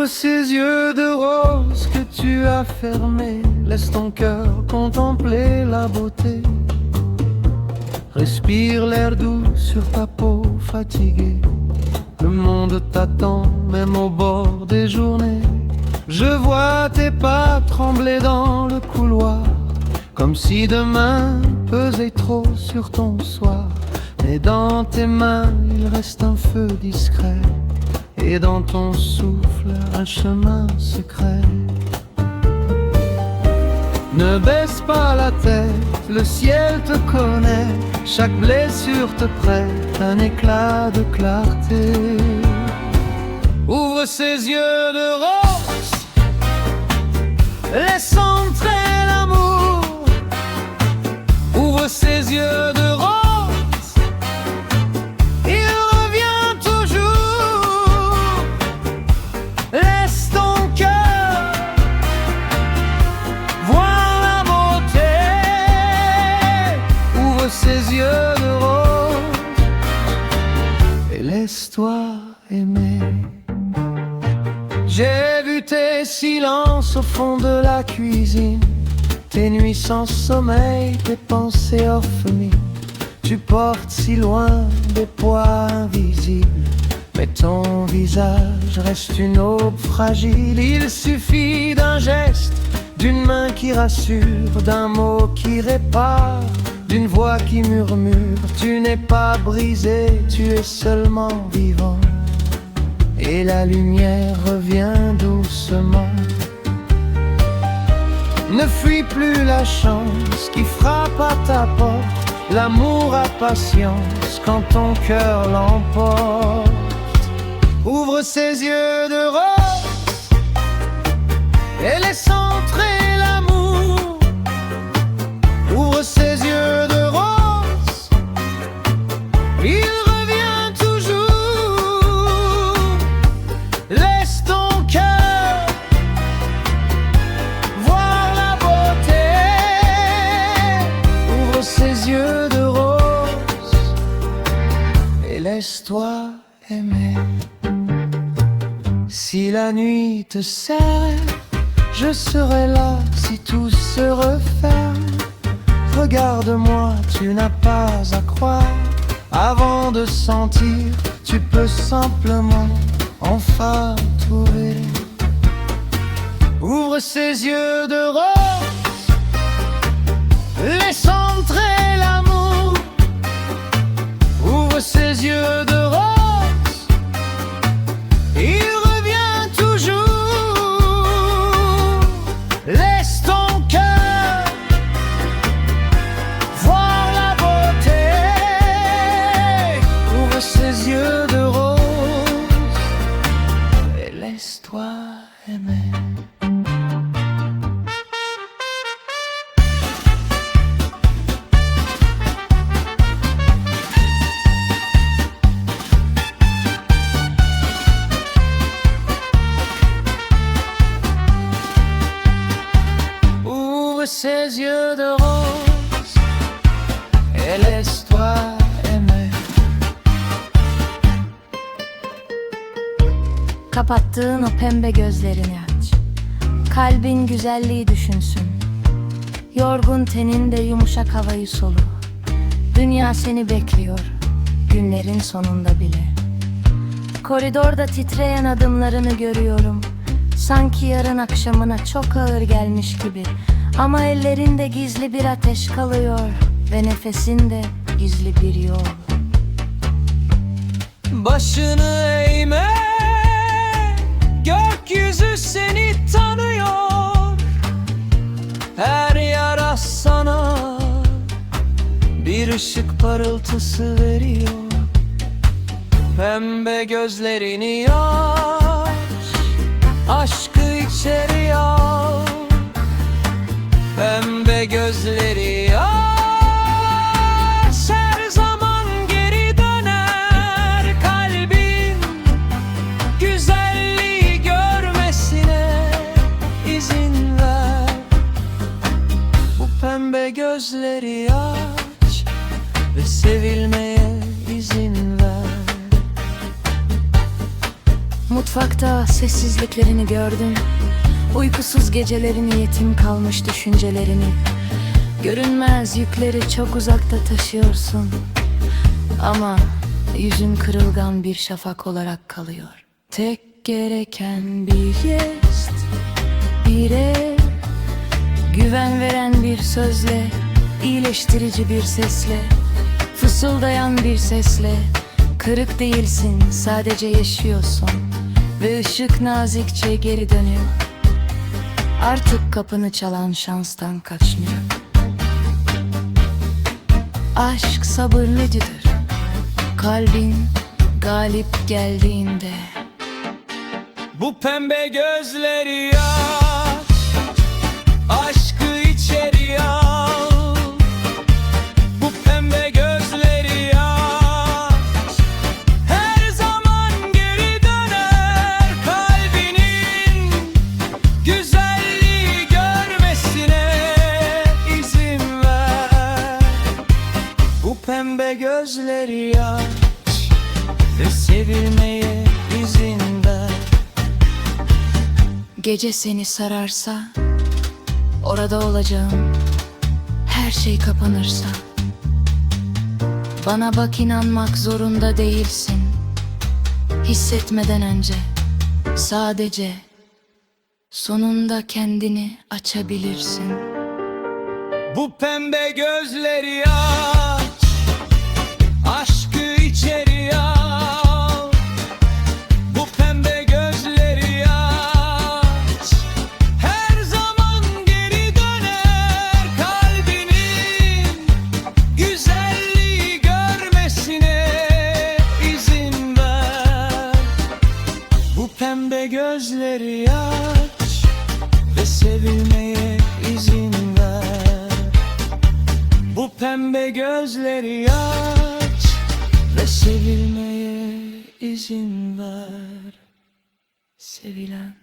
Ouvre ces yeux de rose que tu as fermés. Laisse ton cœur contempler la beauté. Respire l'air doux sur ta peau fatiguée. Le monde t'attend même au bord des journées. Je vois tes pas trembler dans le couloir, comme si demain pesait trop sur ton soir. Mais dans tes mains il reste un feu discret, et dans ton souffle un chemin secret. Ne baisse pas la tête, le ciel te connaît. Chaque blessure te prête un éclat de clarté. Ouvre ses yeux de rose, laisse entrer l'amour. Ouvre ses yeux de rose, il revient toujours. Laisse ton cœur voir la beauté. Ouvre ses yeux de rose et laisse-toi aimer. J'ai vu tes silences au fond de la cuisine, tes nuits sans sommeil, tes pensées orphelines. Tu portes si loin des poids invisibles, mais ton visage reste une aube fragile. Il suffit d'un geste, d'une main qui rassure, d'un mot qui répare, d'une voix qui murmure. Tu n'es pas brisé, tu es seulement vivant. Et la lumière revient doucement. Ne fuis plus la chance qui frappe à ta porte. L'amour a patience quand ton cœur l'emporte. Ouvre ses yeux de rose et laisse entrer l'amour. Ouvre ses yeux de rose, il revient toujours. Laisse ton cœur voir la beauté. Ouvre ses yeux de rose et laisse-toi aimer. Si la nuit te serre, je serai là. Si tout se referme, regarde-moi, tu n'as pas à croire. Avant de sentir, tu peux simplement enfin trouver. Ouvre ses yeux de rose, laisse entrer l'amour. Ouvre ses yeux de rose, il revient toujours. Laisse ton cœur voir la beauté. Ouvre ses yeux de rose et laisse-toi aimer. Ouvre ses yeux de rose et laisse-toi aimer. Kapattığın o pembe gözlerini aç. Kalbin güzelliği düşünsün. Yorgun tenin de yumuşak havayı solu. Dünya seni bekliyor, günlerin sonunda bile. Koridorda titreyen adımlarını görüyorum. Sanki yarın akşamına çok ağır gelmiş gibi. Ama ellerinde gizli bir ateş kalıyor ve nefesinde gizli bir yol. Başını eğme, gökyüzü seni tanıyor. Her yara sana bir ışık parıltısı veriyor. Pembe gözlerini aç, aşkı içeri al. Pembe gözleri aç, her zaman geri döner. Kalbin güzelliği görmesine izin ver. Bu pembe gözleri aç ve sevilmeye izin ver. Mutfakta sessizliklerini gördüm. Uykusuz gecelerini, yetim kalmış düşüncelerini. Görünmez yükleri çok uzakta taşıyorsun. Ama yüzün kırılgan bir şafak olarak kalıyor. Tek gereken bir jest, bir el, güven veren bir sözle, iyileştirici bir sesle, fısıldayan bir sesle. Kırık değilsin, sadece yaşıyorsun. Ve ışık nazikçe geri dönüyor. Artık kapını çalan şanstan kaçmıyor. Aşk sabırlıcıdır. Kalbin galip geldiğinde. Bu pembe gözleri aç, aşkı içeri al. Bu pembe gözleri aç, her zaman geri döner. Kalbinin güzelliği görmesine izin ver. Bu pembe gözleri aç ve sevilmeye izin ver. Gece seni sararsa, orada olacağım. Her şey kapanırsa, bana bak, inanmak zorunda değilsin. Hissetmeden önce, sadece sonunda kendini açabilirsin. Bu pembe gözleri aç, aşkı içeri al. Bu pembe gözleri aç, her zaman geri döner. Kalbinin güzelliği görmesine izin ver. Bu pembe gözleri aç ve sevilmeye izin ver. Bu pembe gözleri aç ve sevilmeye izin ver. Sevilen.